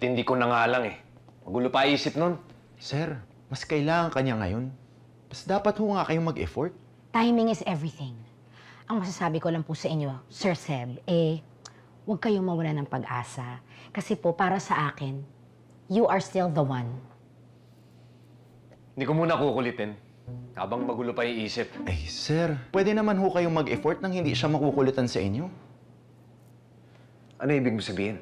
Intindi ko na nga lang eh. Magulo pa isip nun. Sir, mas kailangan kanya ngayon. Mas dapat ho nga kayong mag-effort. Timing is everything. Ang masasabi ko lang po sa inyo, Sir Seb, huwag kayong mawala ng pag-asa. Kasi po, para sa akin, you are still the one. Hindi ko muna kukulitin. Habang magulo pa iisip. Ay, sir, pwede naman ho kayong mag-effort nang hindi siya makukulitan sa inyo. Ano ibig mo sabihin?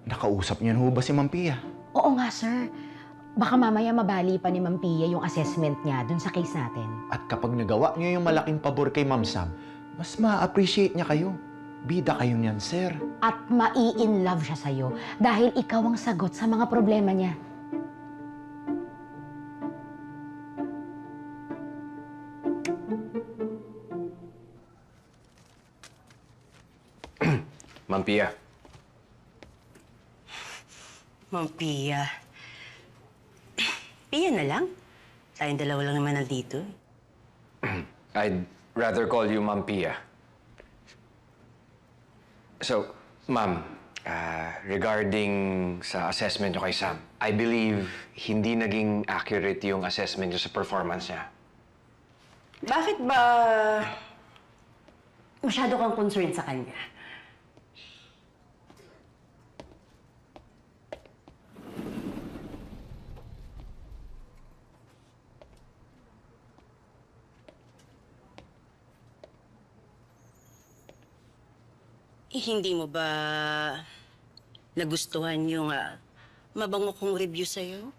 Nakausap niyo ho ba si Ma'am Pia? Oo nga, sir. Baka mamaya mabali pa ni Ma'am Pia yung assessment niya dun sa case natin. At kapag nagawa niyo yung malaking pabor kay Ma'am Sam, mas ma-appreciate niya kayo. Bida kayo niyan, sir. At mai-in-love siya sa'yo dahil ikaw ang sagot sa mga problema niya. Ma'am Pia. Ma'am Pia. Pia na lang. Tayong dalawa lang naman nandito. I'd rather call you Ma'am Pia. So, Ma'am, regarding sa assessment nyo kay Sam, I believe hindi naging accurate yung assessment nyo sa performance niya. Bakit ba masyado kang concerned sa kanya? Hindi mo ba nagustuhan yung mabango kong review sa'yo?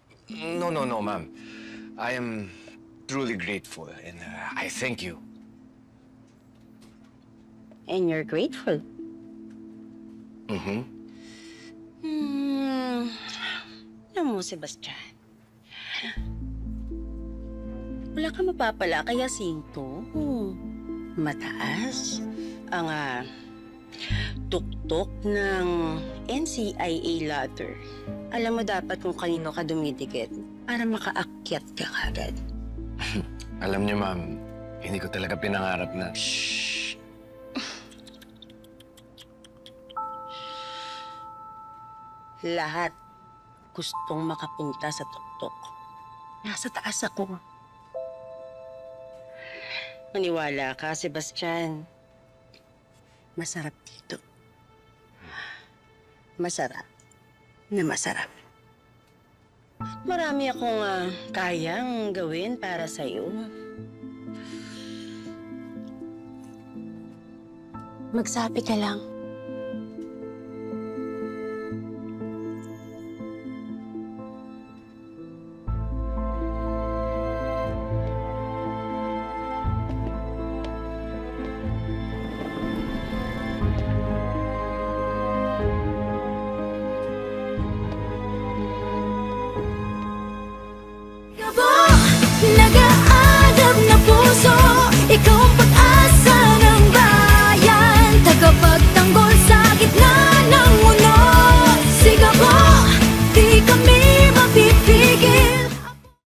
No, Ma'am. I am truly grateful and I thank you. And you're grateful? Mm-hmm. Alam mo, Sebastian, wala ka mapapala kaya sinto. Mataas ang tuktok ng NCIA ladder. Alam mo dapat kung kanino ka dumidikit para makaakyat ka kagad. Alam niyo, Ma'am, hindi ko talaga pinangarap na... Shh! Lahat gustong makapunta sa tuktok. Nasa taas ako. Maniwala ka, Sebastian. Masarap dito. Masarap na masarap. Marami akong kayang gawin para sa'yo. Magsabi ka lang.